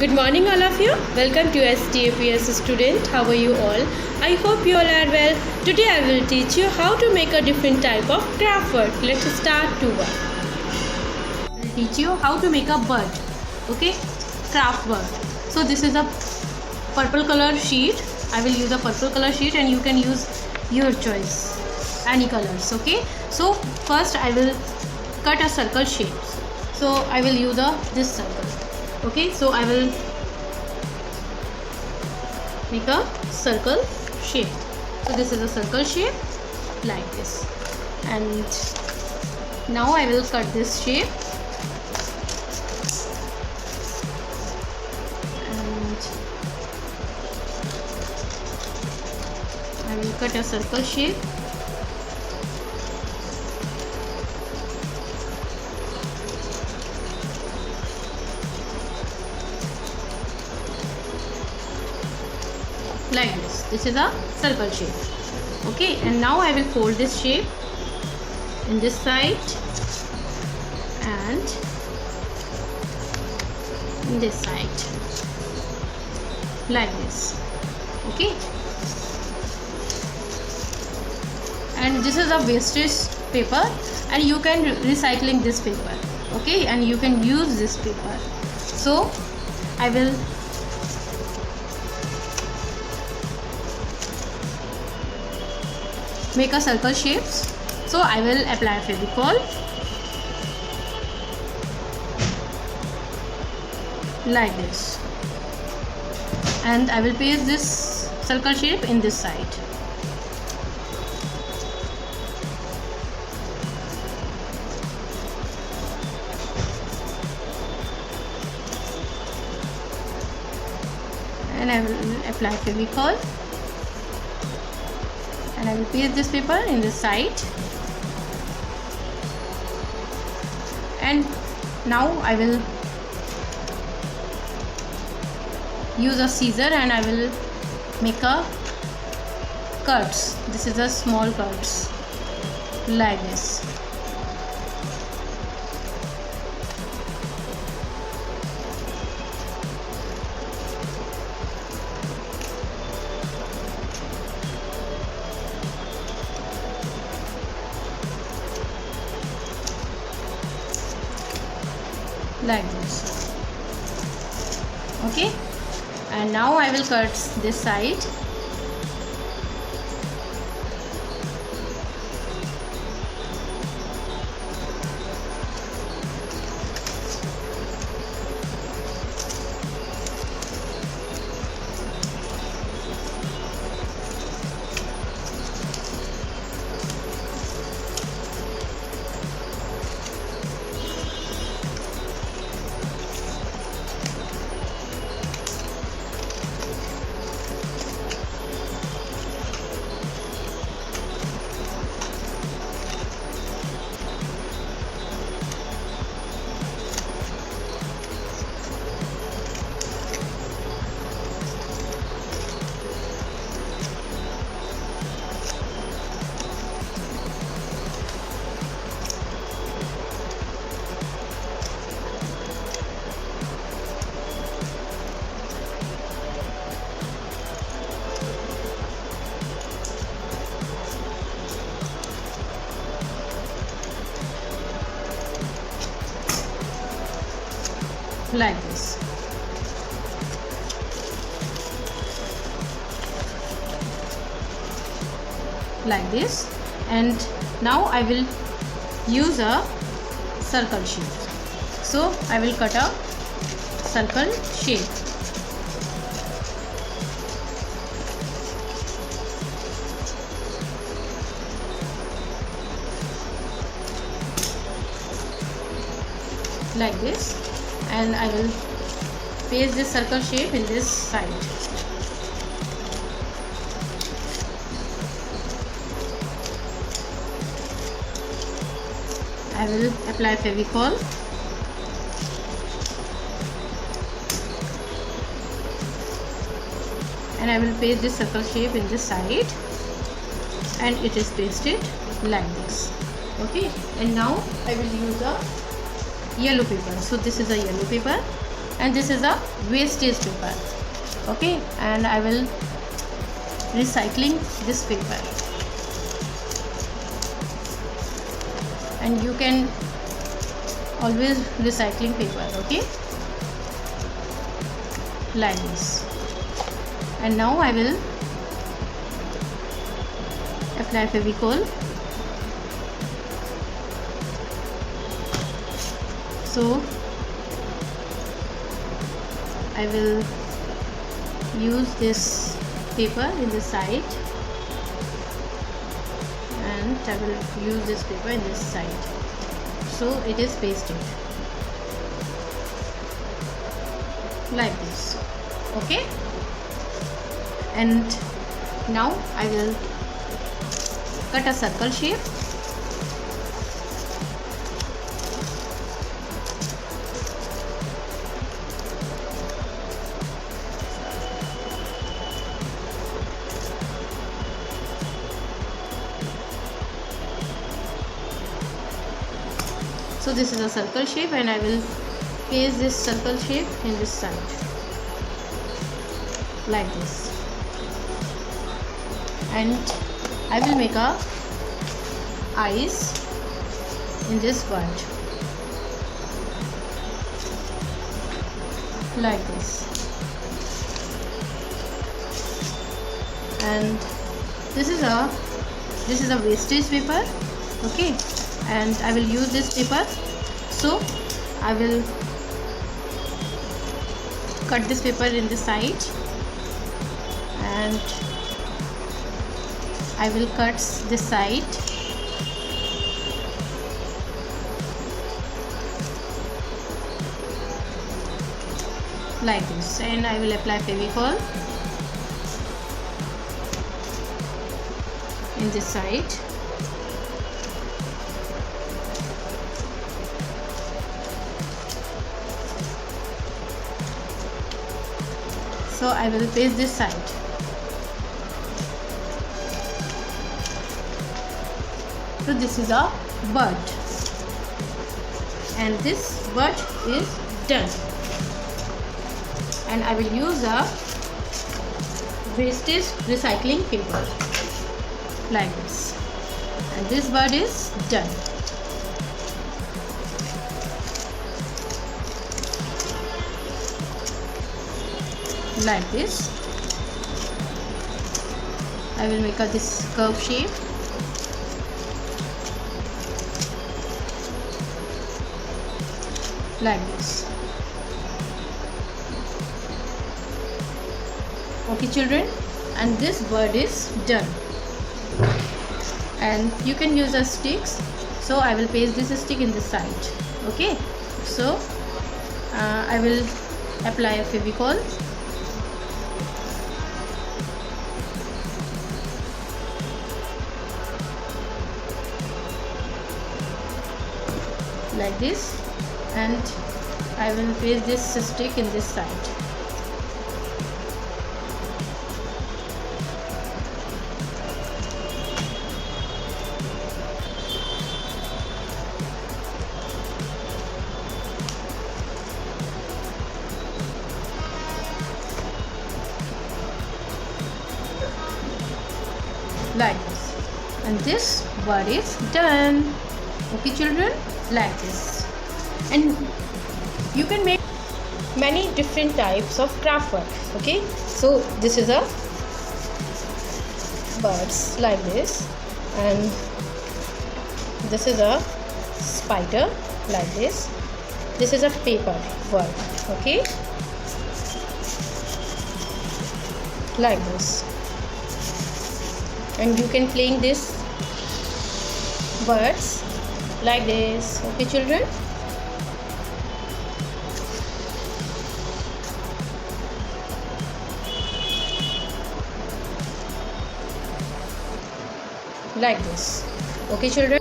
Good morning all of you. Welcome to STAPS student. How are you all? I hope you all are well. Today I will teach you how to make a different type of craft work. Let's start to work. I will teach you how to make a bird. Okay? Craft work. So this is a purple color sheet. I will use a purple color sheet and you can use your choice. Any colors. Okay? So first I will cut a circle shape. So I will use this circle. Okay, so I will make a circle shape. So this is a circle shape like this, and now I will cut this shape, and I will cut a circle shape. Like this is a circle shape. Okay, and now I will fold this shape in this side and in this side like this. Okay, and this is a wastage paper and you can recycling this paper. Okay, and you can use this paper. So I will make a circle shapes. So I will apply Fevicol like this, and I will paste this circle shape in this side. And I will apply Fevicol. And I will paste this paper in this side, and now I will use a scissor and I will make a cuts. This is a small cuts like this. Like this. Okay, and now I will cut this side. Like this. Like this, and now I will use a circle shape. So I will cut a circle shape. Like this, and I will paste this circle shape in this side. I will apply Fevicol and I will paste this circle shape in this side, and it is pasted like this. Okay, and now I will use a yellow paper. So this is a yellow paper and this is a wastage paper. Okay, and I will recycling this paper, and you can always recycling paper. Okay, like this. And now I will apply Fevicol. So I will use this paper in the side, and I will use this paper in this side, so it is pasted like this. Okay, and now I will cut a circle shape. So this is a circle shape, and I will paste this circle shape in this side like this, and I will make a eyes in this bird like this. And this is a wastage paper. Okay, and I will use this paper, so I will cut this paper in the side, and I will cut this side like this, and I will apply Fevicol in this side. So I will paste this side. So this is a bird, and this bird is done. And I will use a wastage recycling paper like this, and this bird is done. Like this. I will make this curve shape like this. Okay children, and this bird is done. And you can use a sticks, so I will paste this stick in the side. Okay, so I will apply a Fevicol like this, and I will paste this stick in this side. Like this, and this bird is done. Okay children, like this. And you can make many different types of craft work. Okay, so this is a birds like this, and this is a spider like this. This is a paper work. Okay, like this. And you can playing this birds like this. Okay children, like this. Okay children.